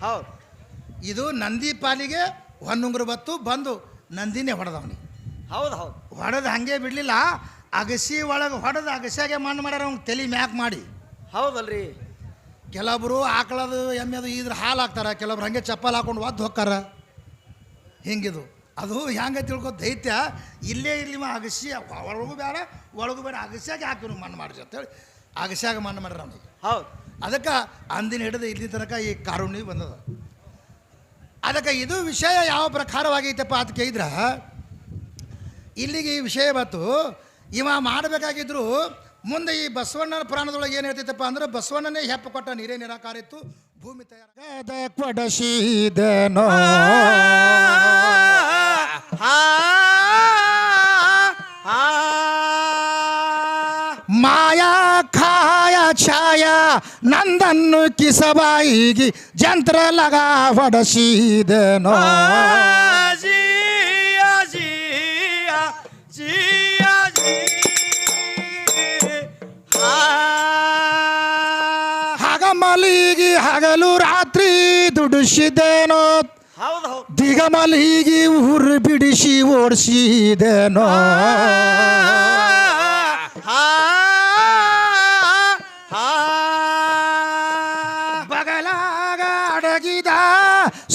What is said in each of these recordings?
ಹೌದು. ಇದು ನಂದಿ ಪಾಲಿಗೆ ಹೊನ್ನುಂಗ್ರು ಬತ್ತು ಬಂದು ನಂದಿನೇ ಹೊಡೆದವನಿಗೆ. ಹೌದು ಹೌದು. ಹೊಡೆದು ಹಾಗೆ ಬಿಡಲಿಲ್ಲ, ಅಗಸಿ ಒಳಗೆ ಹೊಡೆದು ಅಗಸ್ಯಾಗೆ ಮಣ್ಣು ಮಾಡ್ಯಾರ ಅವ್ನು ತಲೆ ಮ್ಯಾಕ್ ಮಾಡಿ. ಹೌದಲ್ರಿ. ಕೆಲವೊಬ್ರು ಆಕಳದು ಎಮ್ಮೆದು ಇದ್ರ ಹಾಲು ಹಾಕ್ತಾರ, ಕೆಲವ್ರು ಹಾಗೆ ಚಪ್ಪಲ್ ಹಾಕೊಂಡು ಒದ್ದು ಹೋಗ್ತಾರ. ಹಿಂಗಿದು ಅದು ಹೆಂಗೆ ತಿಳ್ಕೊ ದೈತ್ಯ ಇಲ್ಲೇ ಇರಲಿ ಅಗಸಿ ಒಳಗೂ ಬೇಡ ಒಳಗೂ ಬೇಡ ಅಗಸ್ಯಾಗೆ ಹಾಕಿ ಮಣ್ಣು ಮಾಡ್ರಿ ಅಂತೇಳಿ ಅಗಸ್ಯಾಗ ಮಣ್ಣು ಮಾಡ್ರಿ ಅವನಿಗೆ. ಹೌದು. ಅದಕ್ಕೆ ಅಂದಿನ ಹಿಡಿದು ಇಲ್ಲಿ ತನಕ ಈ ಕಾರುಣ್ಯ ಬಂದದ. ಅದಕ್ಕೆ ಇದು ವಿಷಯ ಯಾವ ಪ್ರಕಾರವಾಗೈತಪ್ಪ ಅಂತ ಕೇಳಿದ್ರೆ ಇಲ್ಲಿಗೆ ಈ ವಿಷಯ ಬಂತು. ಇವ ಮಾಡಬೇಕಾಗಿದ್ರು ಮುಂದೆ ಈ ಬಸವಣ್ಣನ ಪುರಾಣದೊಳಗೆ ಏನು ಹೇಳ್ತೈತಪ್ಪ ಅಂದ್ರೆ ಬಸವಣ್ಣನೇ ಹೆಪ್ಪ ಕೊಟ್ಟ ನೀರೇ ನಿರಾಕಾರ ಇತ್ತು, ಭೂಮಿ ತಯಾರ ಕೊಡಸಿದನೋ ಮಾಯಾ ಖಾಯ ಛಾಯ ನಂದನ್ನು ಕಿಸಬಾಯಿಗಿ ಜಂತ್ರ ಲಗ ಹೊಡಸಿದನೋ ಮಲಿಗಿ ಹಗಲು ರಾತ್ರಿ ದುಡಿಸಿದೇನೋ, ದಿಗಮಲಿಗಿ ಊರು ಬಿಡಿಸಿ ಓಡಿಸಿದೇನೋ, ಬಗಲಾಗ ಅಡಗಿದ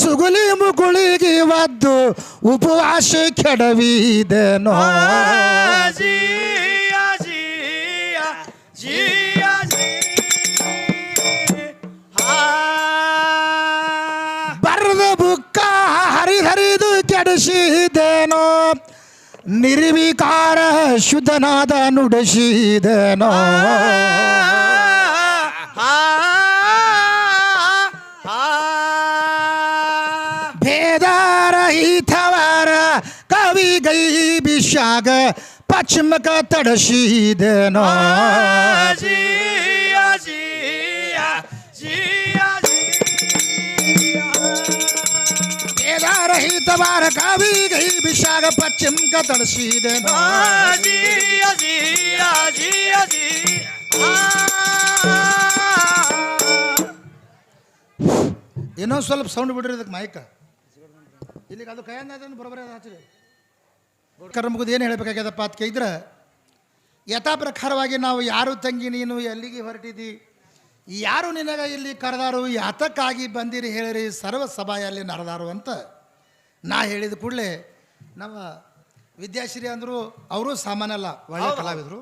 ಸುಗುಲಿ ಮುಗುಳಿಗೆ ಒದ್ದು ಉಪವಾಸ ಕೆಡವಿದೇನೋ, ಬರೆದ ಬುಕ್ಕ ಹರಿದು ಕೆಡಿಸಿದೇನೋ, ನಿರ್ವಿಕಾರ ಶುದ್ಧನಾದ ನುಡಿಸಿದೇನೋ, ಭೇದರಹಿತವರ ಕವಿ ಗೈ ಬಿಷಾಗ ಪಶ್ಚಿಮಕ ತಡಸಿದೇನೋ, ರಹಿತವಾರ ಕವಿ ಗೈ ಬಿಷಾಗ ಪಶ್ಚಿಮಕ ತಡಸಿದೇನೋ. ಏನೋ ಸ್ವಲ್ಪ ಸೌಂಡ್ ಬಿಡ್ರಿ ಅದಕ್ಕೆ ಮೈಕ ಇಲ್ಲಿಗೆ ಅದು ಕೈಯನ್ನ ಬರೋಬರ ಹಚ್ಚಿರಿ. ಕರ್ಮ ಮುಗಿದು ಏನು ಹೇಳಬೇಕಾಗ್ಯದಪ್ಪ ಅಂತ ಕೇಳಿದ್ರೆ ಯಥಾ ಪ್ರಕಾರವಾಗಿ ನಾವು ಯಾರು ತಂಗಿ ನೀನು ಎಲ್ಲಿಗೆ ಹೊರಟಿದ್ದಿ, ಯಾರು ನಿನಗ ಇಲ್ಲಿ ಕರೆದಾರು, ಯಾತಕ್ಕಾಗಿ ಬಂದಿರಿ ಹೇಳಿರಿ, ಸರ್ವ ಸಭಾಯಲ್ಲಿ ನಡೆದಾರು ಅಂತ ನಾ ಹೇಳಿದ ಕೂಡಲೇ ನಮ್ಮ ವಿದ್ಯಾಶ್ರೀ ಅಂದರು ಅವರು ಸಾಮಾನ್ಯ ಅಲ್ಲ, ಒಳ್ಳೆ ಕಲಾವಿದರು.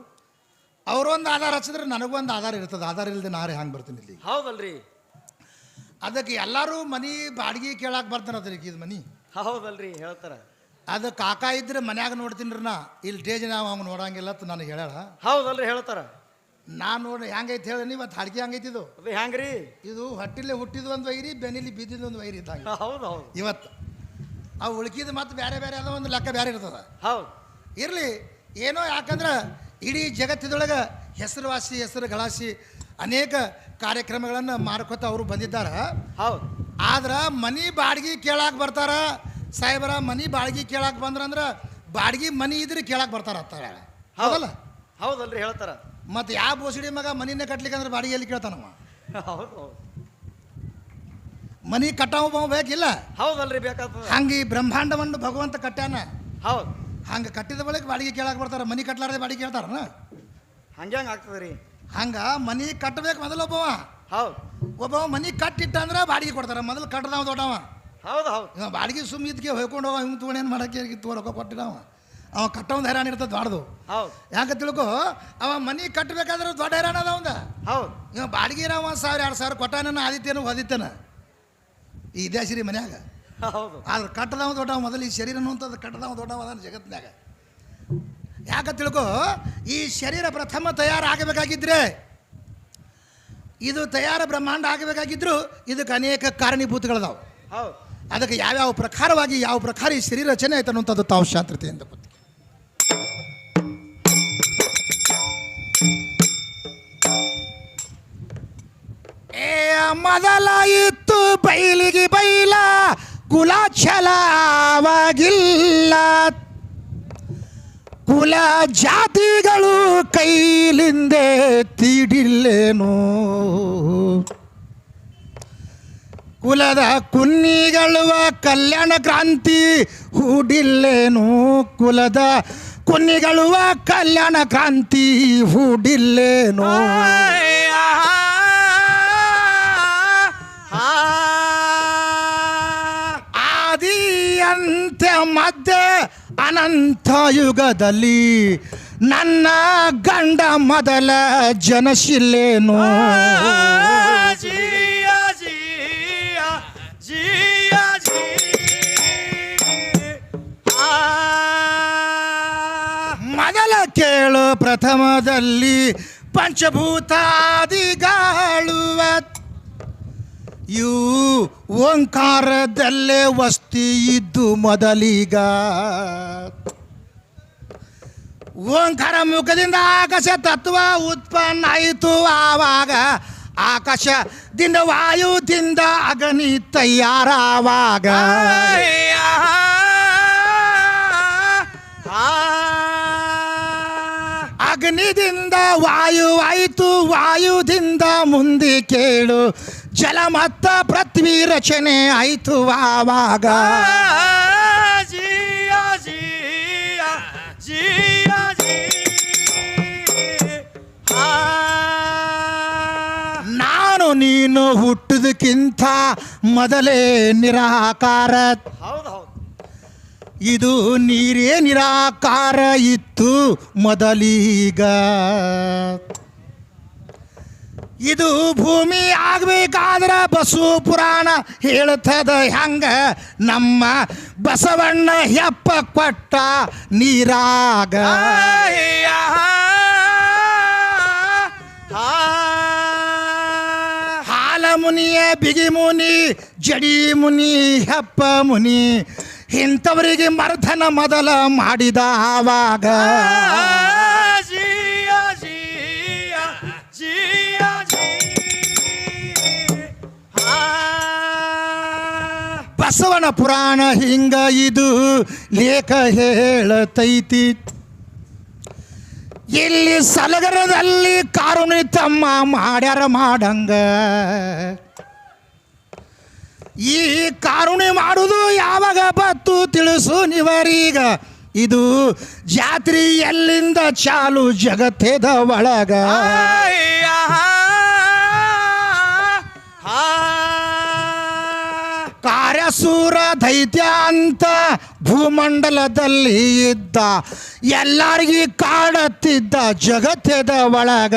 ಅವರೊಂದು ಆಧಾರ ಹಚ್ಚಿದ್ರೆ ನನಗೊಂದು ಆಧಾರ ಇರ್ತದೆ, ಆಧಾರ ಇಲ್ಲದೆ ನಾರೇ ಹಂಗೆ ಬರ್ತೀನಿ ಇಲ್ಲಿ. ಹೌದಲ್ರಿ. ಅದಕ್ಕೆ ಎಲ್ಲರೂ ಮನೆ ಬಾಡಿಗೆ ಕೇಳಕ್ಕೆ ಬರ್ತಾನದ್ರಿ ಇದು ಮನೆ. ಹೌದಲ್ರಿ ಹೇಳ್ತಾರ. ಅದು ಕಾಕ ಇದ್ರೆ ಮನ್ಯಾಗ ನೋಡ್ತೀನಿ ರೀ, ನಾ ಇಲ್ಲಿ ಟೇಜ್ ನಾವು ಅವ್ನು ನೋಡಂಗಿಲ್ಲ ಅಂತ ನನಗೆ ಹೇಳ. ಹೌದಲ್ರಿ ಹೇಳ್ತಾರ. ನಾನು ನೋಡಿ ಹೆಂಗೈತೆ ಹೇಳಿ ಇವತ್ತು ಅಡ್ಗೆ ಹಂಗೈತಿ ಇದು. ಅದು ಹೆಂಗ್ರಿ? ಇದು ಹೊಟ್ಟಿಲೆ ಹುಟ್ಟಿದ ಒಂದು ವೈರಿ, ಬೆನ್ನಿಲಿ ಬಿದ್ದಿದ್ದು ಒಂದು ವೈರಿ ಇದ್ದಂಗೆ. ಹೌದು ಹೌದು. ಇವತ್ತು ಅವು ಉಳ್ಕಿದ ಮತ್ತು ಬೇರೆ ಬೇರೆ ಅದ ಒಂದು ಲೆಕ್ಕ ಬೇರೆ ಇರ್ತದೆ. ಹೌದು ಇರಲಿ ಏನೋ, ಯಾಕಂದ್ರೆ ಇಡೀ ಜಗತ್ತಿದೊಳಗೆ ಹೆಸರುವಾಸಿ ಹೆಸರು ಗಳಾಸಿ ಅನೇಕ ಕಾರ್ಯಕ್ರಮಗಳನ್ನು ಮಾರ್ಕೋತ ಅವರು ಬಂದಿದ್ದಾರೆ. ಹೌದು. ಆದ್ರೆ ಮನಿ ಬಾಡಿಗೆ ಕೇಳಕ್ಕೆ ಬರ್ತಾರ ಸಾಹೇಬರ, ಮನಿ ಬಾಡಿಗೆ ಕೇಳಕ್ಕೆ ಬಂದ್ರಂದ್ರೆ ಬಾಡಿಗೆ ಮನಿ ಇದ್ರೆ ಕೇಳಕ್ಕೆ ಬರ್ತಾರ ಅಂತಾರೆ. ಹೌದಲ್ಲ? ಹೌದಲ್ರಿ ಹೇಳ್ತಾರ. ಮತ್ತು ಯಾವ ಬೋಸಡಿ ಮಗ ಮನಿನೇ ಕಟ್ಲಿಕ್ಕೆ ಅಂದ್ರೆ ಬಾಡಿಗೆ ಎಲ್ಲಿ ಕೇಳ್ತಾನವ? ಹೌದು ಹೌದು. ಮನಿ ಕಟ್ಟಾವ ಬೇಕಿಲ್ಲ? ಹೌದಲ್ರಿ ಬೇಕಾಗ್ತದೆ. ಹಂಗೆ ಈ ಬ್ರಹ್ಮಾಂಡವನ್ನು ಭಗವಂತ ಕಟ್ಟ್ಯಾನ. ಹೌದು. ಹಂಗೆ ಕಟ್ಟಿದ ಬಳಿಕ ಬಾಡಿಗೆ ಕೇಳಕ್ಕೆ ಬರ್ತಾರ, ಮನಿ ಕಟ್ಲಾರ್ದೆ ಬಾಡಿಗೆ ಕೇಳ್ತಾರನ? ಹಂಗೆ ಆಗ್ತದೆ ರೀ. ಹಂಗೆ ಮನಿ ಕಟ್ಟಬೇಕು ಮೊದಲು ಒಬ್ಬವ. ಹೌದು. ಒಬ್ಬವ ಮನಿ ಕಟ್ಟಿಟ್ಟಂದ್ರೆ ಬಾಡಿಗೆ ಕೊಡ್ತಾರೆ, ಮೊದಲು ಕಟ್ಟದವ ದೊಡ್ಡವ. ಹೌದು ಹೌದು. ಇವ ಬಾಡಿಗೆ ಸುಮ್ಮಿದ್ಕೆ ಹೋಗ್ಕೊಂಡು ಹೋಗ ಹಿಂಗೆ ತೊಗೊಂಡು ಏನು ಮಾಡೋಕ್ಕೆ ರೊಕ್ಕ ಕೊಟ್ಟಿರವ, ಅವ ಕಟ್ಟೊಂದು ಹೈರಾಣ ಇರ್ತದೆ ದೊಡ್ಡದು. ಹೌದು. ಯಾಕೆ ತಿಳ್ಕೊ, ಅವ ಮನಿ ಕಟ್ಟಬೇಕಾದ್ರೆ ದೊಡ್ಡ ಹೈರಾಣ ಅದ ಅವಂದ. ಹೌದು. ಇವ ಬಾಡಿಗೆ ಇರೋ 1,000-2,000 ಕೊಟ್ಟಾನ, ಆದಿತ್ಯನ ಓದಿತ್ತೇನ ಈ ವಿದ್ಯಾಶ್ರೀ ಮನ್ಯಾಗ. ಹೌದು. ಆದ್ರೆ ಕಟ್ಟದವ ದೊಡ್ಡವ, ಮೊದಲು ಈ ಶರೀರ ಅಂತದ್ದು ಕಟ್ಟದವ ದೊಡ್ಡವ ಅದ ಜಗತ್ತಿನಾಗ. ಯಾಕೆ ತಿಳ್ಕೊ, ಈ ಶರೀರ ಪ್ರಥಮ ತಯಾರಾಗಬೇಕಾಗಿದ್ರೆ, ಇದು ತಯಾರ ಬ್ರಹ್ಮಾಂಡ ಆಗಬೇಕಾಗಿದ್ರು ಇದಕ್ಕೆ ಅನೇಕ ಕಾರಣೀಭೂತಗಳದಾವು. ಹೌದು. ಅದಕ್ಕೆ ಯಾವ್ಯಾವ ಪ್ರಕಾರವಾಗಿ ಯಾವ ಪ್ರಕಾರ ಈ ಶರೀರ ರಚನೆ ಆಯ್ತು ಅನ್ನುವಂಥದ್ದು ತಾವು ಶಾಂತತೆಯಿಂದ ಗೊತ್ತಿದೆ. ಮೊದಲ ಇತ್ತು ಬೈಲಿಗೆ ಬೈಲ ಕುಲ ಛಲವಾಗಿಲ್ಲ, ಕುಲ ಜಾತಿಗಳು ಕೈಲಿಂದೆ ತೀಡಿಲ್ಲೇನು, ಕುಲದ ಕುನ್ನಿಗಳುವ ಕಲ್ಯಾಣ ಕ್ರಾಂತಿ ಹೂಡಿಲ್ಲೇನು ಕುಲದ ಕುನ್ನಿಗಳುವ ಕಲ್ಯಾಣ ಕ್ರಾಂತಿ ಹೂಡಿಲ್ಲೇನು ಆದಿ ಅಂತ್ಯ ಮಧ್ಯ ಅನಂತ ಯುಗದಲ್ಲಿ ನನ್ನ ಗಂಡ ಮೊದಲ ಜನಶಿಲ್ಲೇನು ಮೊದಲ ಕೇಳು ಪ್ರಥಮದಲ್ಲಿ ಪಂಚಭೂತಾದಿಗಾಳುವ ಇವು ಓಂಕಾರದಲ್ಲೇ ವಸ್ತಿ ಇದ್ದು ಮೊದಲೀಗ ಓಂಕಾರ ಮುಖದಿಂದ ಆಕಾಶ ತತ್ವ ಉತ್ಪನ್ನ ಆಯಿತು ಆವಾಗ ಆಕಾಶದಿಂದ ವಾಯುದಿಂದ ಅಗ್ನಿ ತಯಾರಾವಾಗ ಅಗ್ನಿದಿಂದ ವಾಯು ಆಯಿತು ವಾಯುದಿಂದ ಮುಂದೆ ಕೇಳು ಜಲ ಮತ್ತ ಪೃಥ್ವಿ ರಚನೆ ಆಯಿತು ಆವಾಗ ನಾನು ನೀನು ಹುಟ್ಟುದಕ್ಕಿಂತ ಮೊದಲೇ ನಿರಾಕಾರ ಹೌದು ಹೌದು ಇದು ನೀರೇ ನಿರಾಕಾರ ಇತ್ತು ಮೊದಲೀಗ ಇದು ಭೂಮಿ ಆಗಬೇಕಾದ್ರೆ ಬಸವ ಪುರಾಣ ಹೇಳ್ತದ ಹೆಂಗ ನಮ್ಮ ಬಸವಣ್ಣ ಹೆಪ್ಪ ಕೊಟ್ಟ ನೀರಾಗ ಹಾಲ ಮುನಿಯ ಬಿಗಿ ಮುನಿ ಜಡಿ ಮುನಿ ಹೆಪ್ಪ ಮುನಿ ಇಂಥವರಿಗೆ ಮರ್ಧನ ಮೊದಲ ಮಾಡಿದ ಆವಾಗ ಬಸವನ ಪುರಾಣ ಹಿಂಗ ಇದು ಲೇಖ ಹೇಳತೈತಿ ಇಲ್ಲಿ ಸಲಗರದಲ್ಲಿ ಕಾರುಣಿ ತಮ್ಮ ಮಾಡ್ಯಾರ ಮಾಡಂಗ ಈ ಕಾರುಣಿ ಮಾಡುವುದು ಯಾವಾಗ ಬತ್ತು ತಿಳಿಸು ನೀವರೀಗ ಇದು ಜಾತ್ರೆ ಎಲ್ಲಿಂದ ಚಾಲು ಜಗತ್ತೇದ ಒಳಗ ಕಾರ್ಯಸೂರ ದೈತ್ಯ ಅಂತ ಭೂಮಂಡಲದಲ್ಲಿ ಇದ್ದ ಎಲ್ಲರಿಗೂ ಕಾಡುತ್ತಿದ್ದ ಜಗತ್ತೇದ ಒಳಗ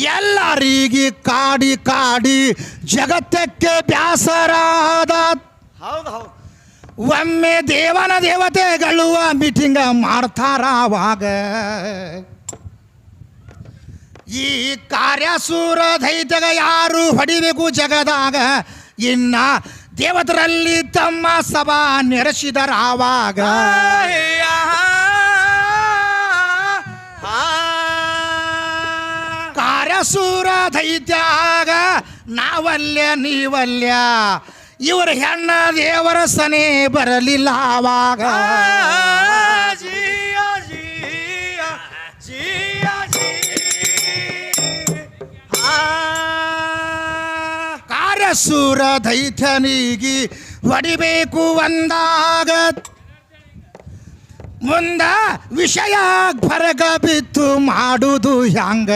ಎಲ್ಲರಿಗೆ ಕಾಡಿ ಕಾಡಿ ಜಗತ್ತಕ್ಕೆ ಬ್ಯಾಸರಾದ ಹೌದು ಹೌದು ಒಮ್ಮೆ ದೇವನ ದೇವತೆಗಳು ಮೀಟಿಂಗ್ ಮಾಡ್ತಾರ ಅವಾಗ ಈ ಕಾರ್ಯಸೂರ ದೈತ್ಯಗ ಯಾರು ಹೊಡಿಬೇಕು ಜಗದಾಗ ಇನ್ನ ದೇವತರಲ್ಲಿ ತಮ್ಮ ಸಭಾ ನೆರೆಸಿದರ ಆವಾಗ ಕಾರ್ಯಸೂರ ದೈತ್ಯಾಗ ನಾವಲ್ಯ ನೀವಲ್ಯ ಇವರು ಹೆಣ್ಣ ದೇವರ ಸನೆ ಬರಲಿಲ್ಲ ಆವಾಗ ಕಾರ್ಯಸೂರ ದೈತ್ಯನಿಗೆ ಹೊಡಿಬೇಕು ಒಂದಾಗ ಮುಂದ ವಿಷಯ ಹೊರಗ ಬಿತ್ತು ಮಾಡುವುದು ಹ್ಯಾಂಗ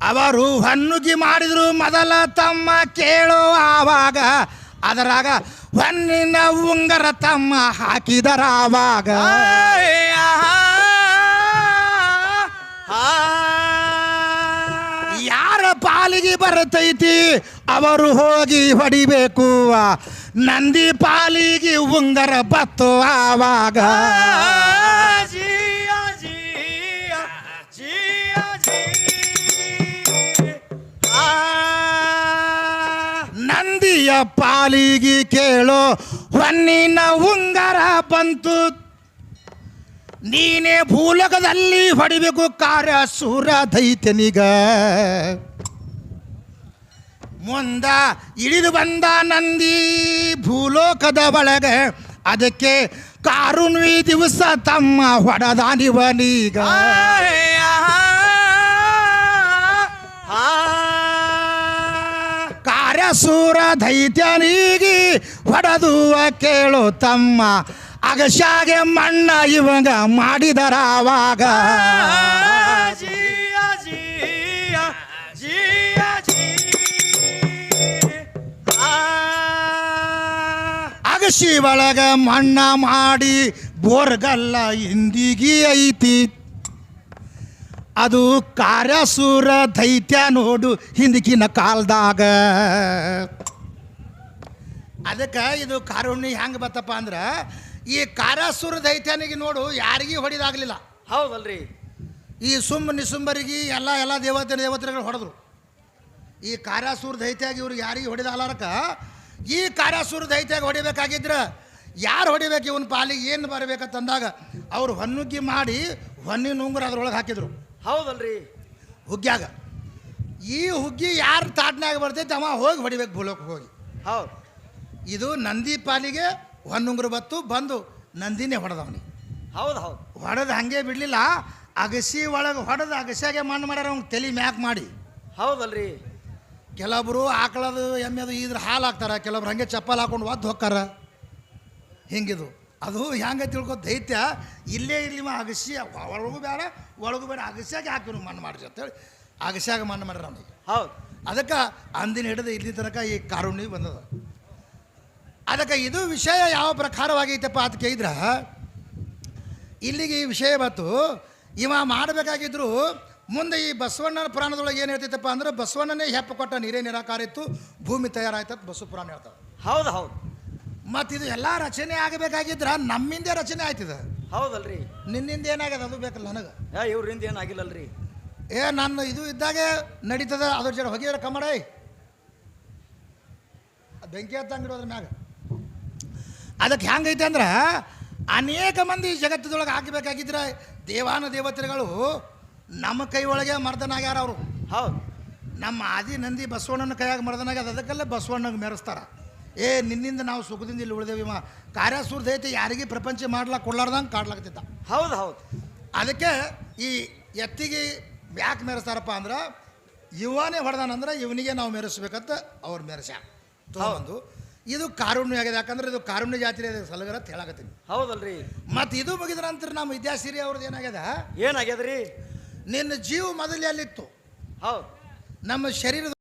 ಅವರು ಹೊನ್ನುಗಿ ಮಾಡಿದ್ರು ಮೊದಲ ತಮ್ಮ ಕೇಳೋ ಆವಾಗ ಅದರಾಗ ಹೊನ್ನಿನ ಉಂಗರ ತಮ್ಮ ಹಾಕಿದರ ಆವಾಗ ಯಾರ ಪಾಲಿಗೆ ಬರ್ತೈತಿ ಅವರು ಹೋಗಿ ಹೊಡಿಬೇಕು ನಂದಿ ಪಾಲಿಗೆ ಉಂಗರ ಬತ್ತು ಆವಾಗ ನಂದಿಯ ಪಾಲಿಗೆ ಕೇಳೋ ಹೊನ್ನಿನ ಉಂಗರ ಬಂತು ನೀನೇ ಭೂಲೋಕದಲ್ಲಿ ಹೊಡಿಬೇಕು ಕಾರ್ಯಸೂರ ದೈತ್ಯನಿಗ ಮುಂದ ಇಳಿದು ಬಂದ ನಂದಿ ಭೂಲೋಕದ ಒಳಗೆ ಅದಕ್ಕೆ ಕಾರುಣ್ವಿ ದಿವಸ ತಮ್ಮ ಹೊಡೆದಾನಿವನೀಗ ಕಾರ್ಯಸೂರ ದೈತ್ಯನಿಗೆ ಹೊಡೆದುವ ಕೇಳು ತಮ್ಮ ಅಗಶಾಗೆ ಮಣ್ಣ ಇವಂಗ ಮಾಡಿದರ ಅವಾಗ ಅಗಶಿ ಒಳಗ ಮಣ್ಣ ಮಾಡಿ ಬೋರ್ಗಲ್ಲ ಇಂದಿಗಿ ಐತಿ ಅದು ಕಾರ್ಯಸೂರ ದೈತ್ಯ ನೋಡು ಹಿಂದಕಿನ ಕಾಲದಾಗ ಅದಕ್ಕೆ ಇದು ಕಾರುಣ್ಯ ಹೆಂಗೆ ಬತ್ತಪ್ಪ ಅಂದ್ರೆ ಈ ಕಾರ್ಯಸೂರ ದೈತ್ಯನಿಗೆ ನೋಡು ಯಾರಿಗೂ ಹೊಡಿದಾಗಲಿಲ್ಲ. ಹೌದಲ್ರಿ. ಈ ನಿಸುಂಬರಿಗೆ ಎಲ್ಲ ದೇವತೆಗಳು ಹೊಡೆದ್ರು. ಈ ಕಾರ್ಯಸೂರ ದೈತ್ಯಾಗಿ ಇವ್ರಿಗೆ ಯಾರಿಗೆ ಹೊಡಿದಾಗಲಾರಕ ಈ ಕಾರ್ಯಸೂರ ದೈತ್ಯಾಗಿ ಹೊಡಿಬೇಕಾಗಿದ್ರೆ ಯಾರು ಹೊಡಿಬೇಕು ಇವನ ಪಾಲಿಗೆ ಏನು ಬರಬೇಕಂತಂದಾಗ ಅವ್ರು ಹೊನ್ನುಗ್ಗಿ ಮಾಡಿ ಹೊನ್ನಿನ ಉಂಗುರ ಅದ್ರೊಳಗೆ ಹಾಕಿದ್ರು. ಹೌದಲ್ರಿ. ಹುಗ್ಗ್ಯಾಗ ಈ ಹುಗ್ಗಿ ಯಾರು ತಾಟ್ನಾಗ ಬರ್ತೈತೆ ಅವ ಹೋಗಿ ಹೊಡಿಬೇಕು ಭೂಲೋಕಕ್ಕೆ ಹೋಗಿ. ಹೌದು. ಇದು ನಂದಿ ಪಾಲಿಗೆ ಹೊನ್ನುಂಗುರು ಬಂದು ನಂದಿನೇ ಹೊಡೆದವನಿಗೆ. ಹೌದು ಹೌದು. ಹೊಡೆದು ಹಾಗೆ ಬಿಡಲಿಲ್ಲ, ಅಗಸಿ ಒಳಗೆ ಹೊಡೆದು ಅಗಸ್ಯಾಗೆ ಮಣ್ಣು ಮಾಡ್ಯಾರ ಅವ್ನಿಗೆ ತಲೆ ಮ್ಯಾಕ್ ಮಾಡಿ. ಹೌದಲ್ರಿ. ಕೆಲವೊಬ್ಬರು ಆಕಳದು ಎಮ್ಮೆದು ಇದ್ರ ಹಾಲು ಹಾಕ್ತಾರೆ, ಕೆಲವ್ರು ಹಾಗೆ ಚಪ್ಪಲ್ ಹಾಕೊಂಡು ಒದ್ದು ಹೊಕ್ಕಾರ. ಹಿಂಗಿದು ಅದು ಹೆಂಗೆ ತಿಳ್ಕೊ ದೈತ್ಯ ಇಲ್ಲೇ ಇರಲಿ ಅಗಸಿ ಒಳಗೂ ಬೇಡ ಅಗಸ್ಯಾಗೆ ಹಾಕಿ ಮಣ್ಣು ಮಾಡಿರಿ ಅಂತೇಳಿ ಅಗಸ್ಯಾಗ ಮಣ್ಣು ಮಾಡ್ಯಾರ ಅವನಿಗೆ. ಹೌದು. ಅದಕ್ಕೆ ಅಂದಿನ ಹಿಡಿದು ಇಲ್ಲಿ ತನಕ ಈ ಕಾರುಣ್ಯ ಬಂದದ. ಅದಕ್ಕೆ ಇದು ವಿಷಯ ಯಾವ ಪ್ರಕಾರವಾಗೈತಪ್ಪ ಅಂತ ಕೇಳಿದ್ರೆ ಇಲ್ಲಿಗೆ ಈ ವಿಷಯ ಬಂತು. ಇವ ಮಾಡಬೇಕಾಗಿದ್ರು ಮುಂದೆ ಈ ಬಸವಣ್ಣನ ಪುರಾಣದೊಳಗೆ ಏನು ಹೇಳ್ತೈತಪ್ಪ ಅಂದ್ರೆ ಬಸವಣ್ಣನೇ ಹೆಪ್ಪ ಕೊಟ್ಟ ನೀರೇ ನಿರಾಕಾರ ಇತ್ತು, ಭೂಮಿ ತಯಾರಾಯ್ತದ ಬಸವ ಪುರಾಣ ಹೇಳ್ತಾರೆ. ಹೌದು ಹೌದು. ಮತ್ತು ಇದು ಎಲ್ಲ ರಚನೆ ಆಗಬೇಕಾಗಿದ್ರೆ ನಮ್ಮಿಂದೇ ರಚನೆ ಆಯ್ತದೆ. ಹೌದಲ್ರಿ. ನಿನ್ನಿಂದ ಏನಾಗ್ಯದ ಅದು ಬೇಕಲ್ಲ ನನಗೆ. ಇವ್ರಿಂದ ಏನಾಗಿಲ್ಲಲ್ರಿ. ನನ್ನ ಇದು ಇದ್ದಾಗೆ ನಡೀತದ ಅದ್ರ ಜರ ಹೊಗೆಯರ ಕಮ್ಮಡ ಬೆಂಕಿ ಹತ್ತಂಗಿಡೋದ್ರ ಮ್ಯಾಗ. ಅದಕ್ಕೆ ಹೆಂಗೈತೆ ಅಂದ್ರೆ ಅನೇಕ ಮಂದಿ ಜಗತ್ತದೊಳಗೆ ಹಾಕಬೇಕಾಗಿದ್ರೆ ದೇವಾನುದೇವತೆಗಳು ನಮ್ಮ ಕೈ ಒಳಗೆ ಮರ್ದನಾಗ್ಯಾರ ಅವರು. ಹೌದು. ನಮ್ಮ ಆದಿ ನಂದಿ ಬಸವಣ್ಣನ ಕೈಯಾಗ ಮರ್ದನಾಗ್ಯದ. ಅದಕ್ಕೆಲ್ಲ ಬಸವಣ್ಣಗೆ ಮೆರೆಸ್ತಾರ. ನಿನ್ನಿಂದ ನಾವು ಸುಖದಿಂದ ಇಲ್ಲಿ ಉಳಿದೇವಿವ ಕಾರ್ಯಸೂರ ದೈತ್ಯ ಯಾರಿಗೆ ಪ್ರಪಂಚ ಕೊಡ್ಲಾರ್ದಂಗೆ ಕಾಡ್ಲಾಗ್ತಿದ್ದ. ಹೌದು ಹೌದು. ಅದಕ್ಕೆ ಈ ಎತ್ತಿಗೆ ಯಾಕೆ ಮೆರೆಸ್ತಾರಪ್ಪ ಅಂದ್ರೆ ಇವನೇ ಹೊಡೆದಾನಂದ್ರೆ ಇವನಿಗೆ ನಾವು ಮೆರೆಸ್ಬೇಕಂತ ಅವ್ರು ಮೆರೆಸ್ಯಾರ ತೊಗೊಂಡು. ಇದು ಕಾರುಣ್ಯ ಆಗಿದೆ. ಯಾಕಂದ್ರೆ ಇದು ಕಾರುಣ್ಯ ಜಾತಿ ಸಲಗರ ಅಂತ ಹೇಳಕತ್ತೀನಿ. ಹೌದಲ್ರಿ. ಮತ್ತು ಇದು ಮುಗಿದ ನಂತರ ನಮ್ಮ ವಿದ್ಯಾಸಿರಿ ಅವ್ರದ್ದು ಏನಾಗ್ಯದ್ರಿ, ನಿನ್ನ ಜೀವ ಮೊದಲು ಎಲ್ಲಿತ್ತು, ಹೌದು, ನಮ್ಮ ಶರೀರದ